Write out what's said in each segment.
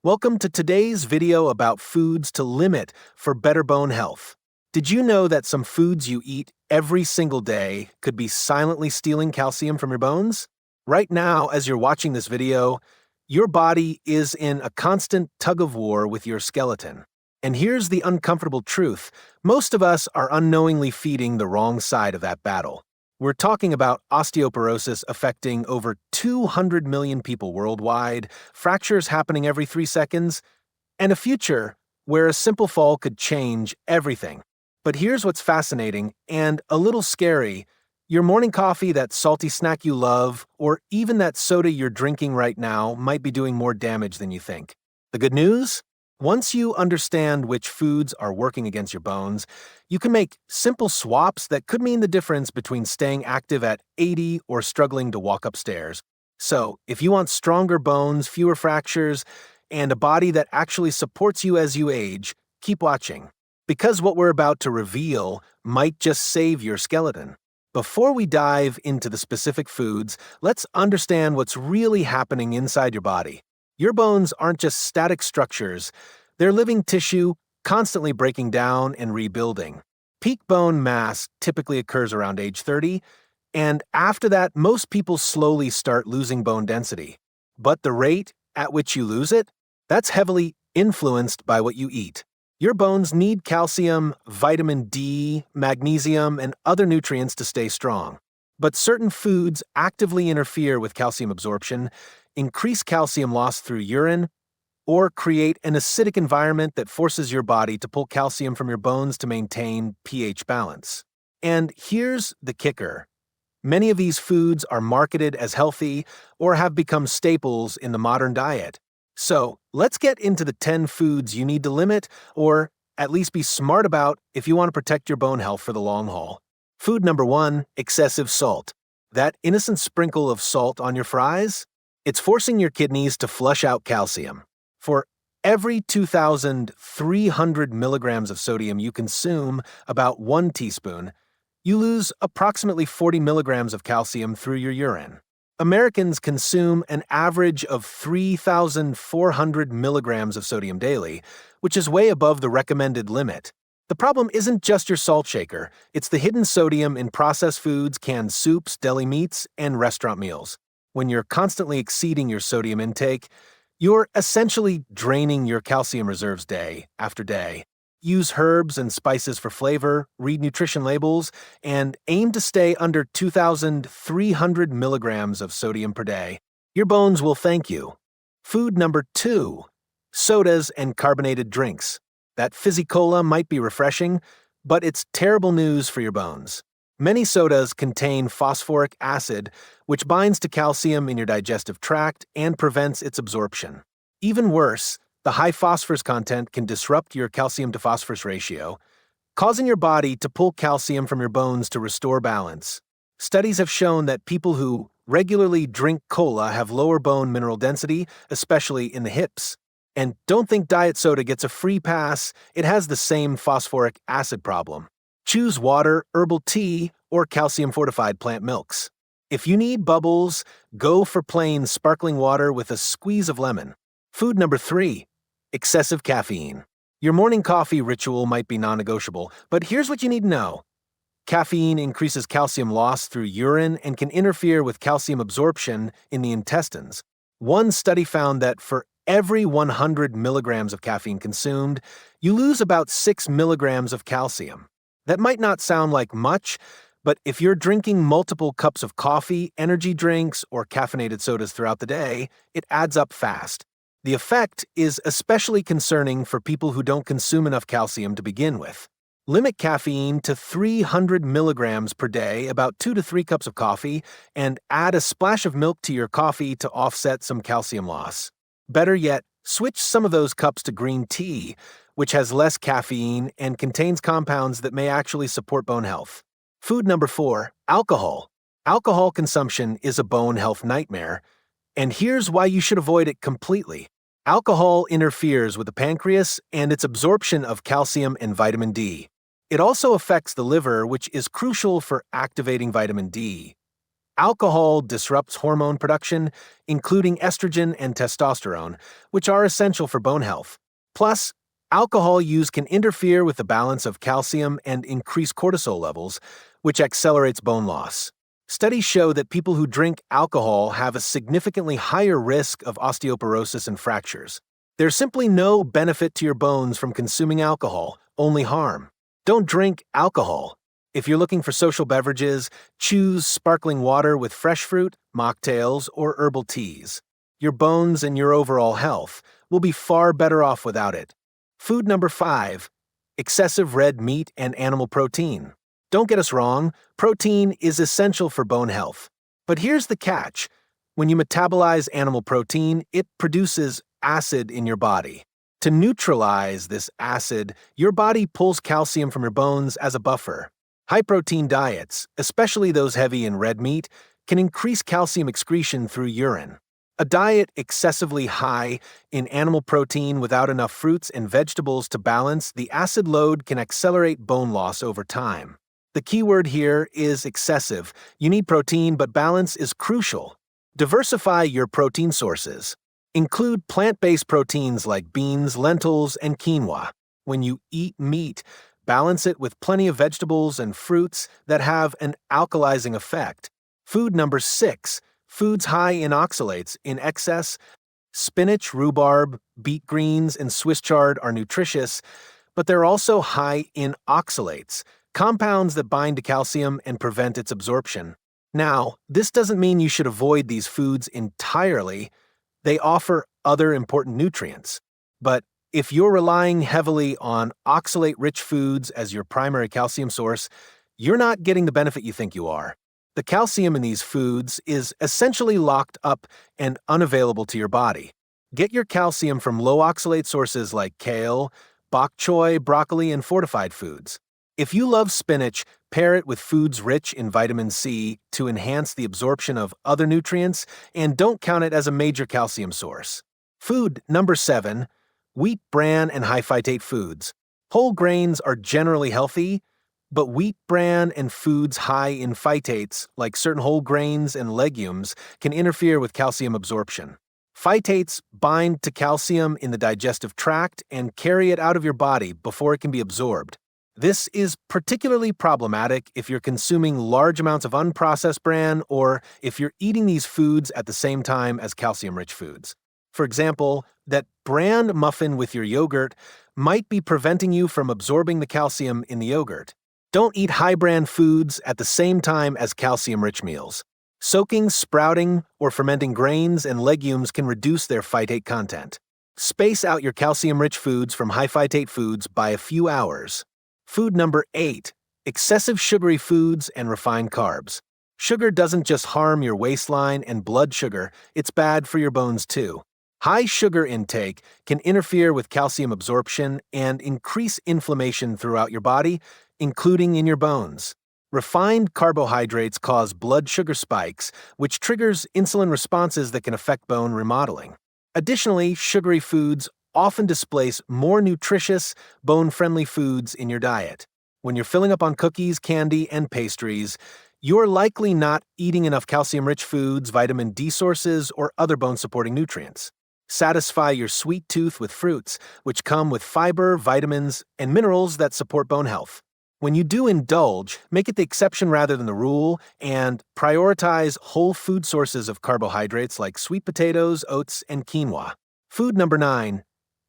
Welcome to today's video about foods to limit for better bone health. Did you know that some foods you eat every single day could be silently stealing calcium from your bones? Right now, as you're watching this video, your body is in a constant tug of war with your skeleton. And here's the uncomfortable truth: most of us are unknowingly feeding the wrong side of that battle. We're talking about osteoporosis affecting over 200 million people worldwide, fractures happening every 3 seconds, and a future where a simple fall could change everything. But here's what's fascinating and a little scary. Your morning coffee, that salty snack you love, or even that soda you're drinking right now might be doing more damage than you think. The good news? Once you understand which foods are working against your bones, you can make simple swaps that could mean the difference between staying active at 80 or struggling to walk upstairs. So, if you want stronger bones, fewer fractures, and a body that actually supports you as you age, keep watching. Because what we're about to reveal might just save your skeleton. Before we dive into the specific foods, let's understand what's really happening inside your body. Your bones aren't just static structures, they're living tissue, constantly breaking down and rebuilding. Peak bone mass typically occurs around age 30, and after that, most people slowly start losing bone density. But the rate at which you lose it, that's heavily influenced by what you eat. Your bones need calcium, vitamin D, magnesium, and other nutrients to stay strong. But certain foods actively interfere with calcium absorption, increase calcium loss through urine, or create an acidic environment that forces your body to pull calcium from your bones to maintain pH balance. And here's the kicker: many of these foods are marketed as healthy or have become staples in the modern diet. So, let's get into the 10 foods you need to limit, or at least be smart about if you want to protect your bone health for the long haul. Food number 1, excessive salt. That innocent sprinkle of salt on your fries? It's forcing your kidneys to flush out calcium. For every 2,300 milligrams of sodium you consume, about 1 teaspoon, you lose approximately 40 milligrams of calcium through your urine. Americans consume an average of 3,400 milligrams of sodium daily, which is way above the recommended limit. The problem isn't just your salt shaker, it's the hidden sodium in processed foods, canned soups, deli meats, and restaurant meals. When you're constantly exceeding your sodium intake, you're essentially draining your calcium reserves day after day. Use herbs and spices for flavor, read nutrition labels, and aim to stay under 2,300 milligrams of sodium per day. Your bones will thank you. Food number 2, sodas and carbonated drinks. That fizzy cola might be refreshing, but it's terrible news for your bones. Many sodas contain phosphoric acid, which binds to calcium in your digestive tract and prevents its absorption. Even worse, the high phosphorus content can disrupt your calcium to phosphorus ratio, causing your body to pull calcium from your bones to restore balance. Studies have shown that people who regularly drink cola have lower bone mineral density, especially in the hips. And don't think diet soda gets a free pass, it has the same phosphoric acid problem. Choose water, herbal tea, or calcium-fortified plant milks. If you need bubbles, go for plain sparkling water with a squeeze of lemon. Food number 3, excessive caffeine. Your morning coffee ritual might be non-negotiable, but here's what you need to know. Caffeine increases calcium loss through urine and can interfere with calcium absorption in the intestines. One study found that for every 100 milligrams of caffeine consumed, you lose about 6 milligrams of calcium. That might not sound like much, but if you're drinking multiple cups of coffee, energy drinks, or caffeinated sodas throughout the day, it adds up fast. The effect is especially concerning for people who don't consume enough calcium to begin with. Limit caffeine to 300 milligrams per day, about 2 to 3 cups of coffee, and add a splash of milk to your coffee to offset some calcium loss. Better yet, switch some of those cups to green tea, which has less caffeine and contains compounds that may actually support bone health. Food number 4, alcohol. Alcohol consumption is a bone health nightmare, and here's why you should avoid it completely. Alcohol interferes with the pancreas and its absorption of calcium and vitamin D. It also affects the liver, which is crucial for activating vitamin D. Alcohol disrupts hormone production, including estrogen and testosterone, which are essential for bone health. Plus, alcohol use can interfere with the balance of calcium and increase cortisol levels, which accelerates bone loss. Studies show that people who drink alcohol have a significantly higher risk of osteoporosis and fractures. There's simply no benefit to your bones from consuming alcohol, only harm. Don't drink alcohol. If you're looking for social beverages, choose sparkling water with fresh fruit, mocktails, or herbal teas. Your bones and your overall health will be far better off without it. Food number 5, excessive red meat and animal protein. Don't get us wrong, protein is essential for bone health. But here's the catch. When you metabolize animal protein, it produces acid in your body. To neutralize this acid, your body pulls calcium from your bones as a buffer. High-protein diets, especially those heavy in red meat, can increase calcium excretion through urine. A diet excessively high in animal protein without enough fruits and vegetables to balance the acid load can accelerate bone loss over time. The key word here is excessive. You need protein, but balance is crucial. Diversify your protein sources. Include plant-based proteins like beans, lentils, and quinoa. When you eat meat, balance it with plenty of vegetables and fruits that have an alkalizing effect. Food number 6, foods high in oxalates in excess. Spinach, rhubarb, beet greens, and Swiss chard are nutritious, but they're also high in oxalates, compounds that bind to calcium and prevent its absorption. Now, this doesn't mean you should avoid these foods entirely. They offer other important nutrients. But if you're relying heavily on oxalate-rich foods as your primary calcium source, you're not getting the benefit you think you are. The calcium in these foods is essentially locked up and unavailable to your body. Get your calcium from low-oxalate sources like kale, bok choy, broccoli, and fortified foods. If you love spinach, pair it with foods rich in vitamin C to enhance the absorption of other nutrients, and don't count it as a major calcium source. Food number 7, wheat bran and high phytate foods. Whole grains are generally healthy, but wheat bran and foods high in phytates, like certain whole grains and legumes, can interfere with calcium absorption. Phytates bind to calcium in the digestive tract and carry it out of your body before it can be absorbed. This is particularly problematic if you're consuming large amounts of unprocessed bran or if you're eating these foods at the same time as calcium-rich foods. For example, that bran muffin with your yogurt might be preventing you from absorbing the calcium in the yogurt. Don't eat high-bran foods at the same time as calcium-rich meals. Soaking, sprouting, or fermenting grains and legumes can reduce their phytate content. Space out your calcium-rich foods from high-phytate foods by a few hours. Food number 8, excessive sugary foods and refined carbs. Sugar doesn't just harm your waistline and blood sugar, it's bad for your bones too. High sugar intake can interfere with calcium absorption and increase inflammation throughout your body, including in your bones. Refined carbohydrates cause blood sugar spikes, which triggers insulin responses that can affect bone remodeling. Additionally, sugary foods often displace more nutritious, bone-friendly foods in your diet. When you're filling up on cookies, candy, and pastries, you're likely not eating enough calcium-rich foods, vitamin D sources, or other bone-supporting nutrients. Satisfy your sweet tooth with fruits, which come with fiber, vitamins, and minerals that support bone health. When you do indulge, make it the exception rather than the rule, and prioritize whole food sources of carbohydrates like sweet potatoes, oats, and quinoa. Food number 9,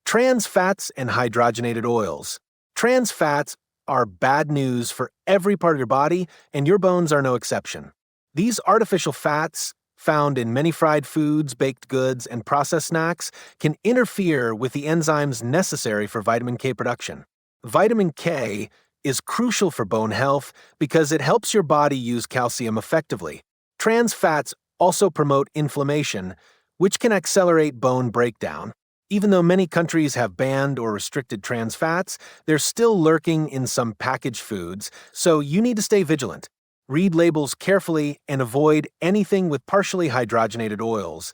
trans fats and hydrogenated oils. Trans fats are bad news for every part of your body, and your bones are no exception. These artificial fats, found in many fried foods, baked goods, and processed snacks, can interfere with the enzymes necessary for vitamin K production. Vitamin K is crucial for bone health because it helps your body use calcium effectively. Trans fats also promote inflammation, which can accelerate bone breakdown. Even though many countries have banned or restricted trans fats, they're still lurking in some packaged foods, so you need to stay vigilant. Read labels carefully and avoid anything with partially hydrogenated oils.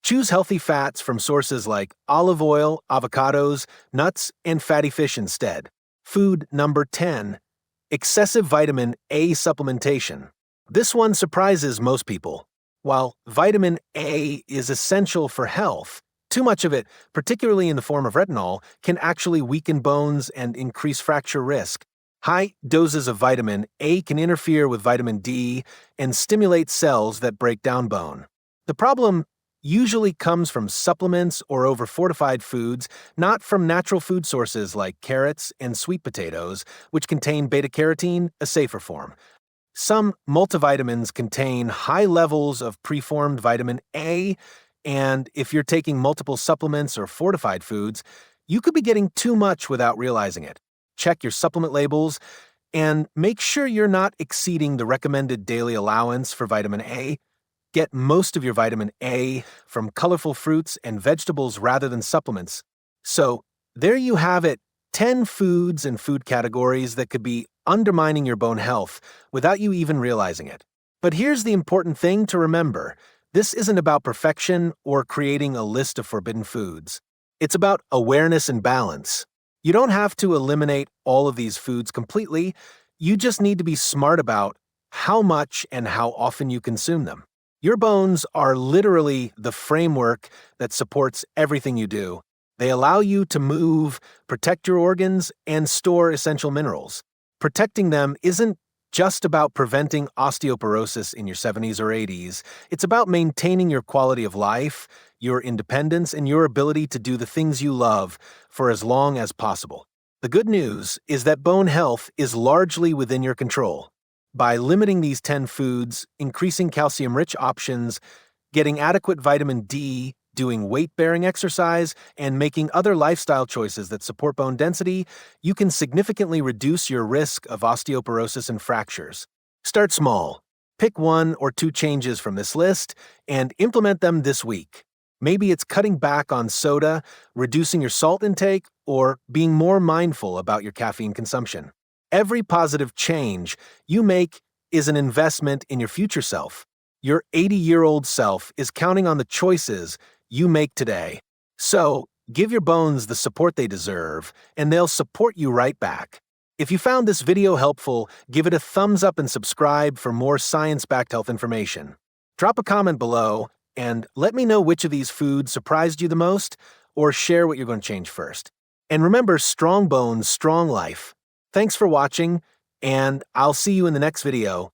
Choose healthy fats from sources like olive oil, avocados, nuts, and fatty fish instead. Food number 10, excessive vitamin A supplementation. This one surprises most people. While vitamin A is essential for health, too much of it, particularly in the form of retinol, can actually weaken bones and increase fracture risk. High doses of vitamin A can interfere with vitamin D and stimulate cells that break down bone. The problem usually comes from supplements or over-fortified foods, not from natural food sources like carrots and sweet potatoes, which contain beta-carotene, a safer form. Some multivitamins contain high levels of preformed vitamin A, and if you're taking multiple supplements or fortified foods, you could be getting too much without realizing it. Check your supplement labels and make sure you're not exceeding the recommended daily allowance for vitamin A. Get most of your vitamin A from colorful fruits and vegetables rather than supplements. So, there you have it, 10 foods and food categories that could be undermining your bone health without you even realizing it. But here's the important thing to remember. This isn't about perfection or creating a list of forbidden foods. It's about awareness and balance. You don't have to eliminate all of these foods completely. You just need to be smart about how much and how often you consume them. Your bones are literally the framework that supports everything you do. They allow you to move, protect your organs, and store essential minerals. Protecting them isn't just about preventing osteoporosis in your 70s or 80s. It's about maintaining your quality of life, your independence, and your ability to do the things you love for as long as possible. The good news is that bone health is largely within your control. By limiting these 10 foods, increasing calcium-rich options, getting adequate vitamin D, doing weight-bearing exercise, and making other lifestyle choices that support bone density, you can significantly reduce your risk of osteoporosis and fractures. Start small. Pick 1 or 2 changes from this list and implement them this week. Maybe it's cutting back on soda, reducing your salt intake, or being more mindful about your caffeine consumption. Every positive change you make is an investment in your future self. Your 80-year-old self is counting on the choices you make today. So, give your bones the support they deserve, and they'll support you right back. If you found this video helpful, give it a thumbs up and subscribe for more science-backed health information. Drop a comment below, and let me know which of these foods surprised you the most, or share what you're going to change first. And remember, strong bones, strong life. Thanks for watching, and I'll see you in the next video.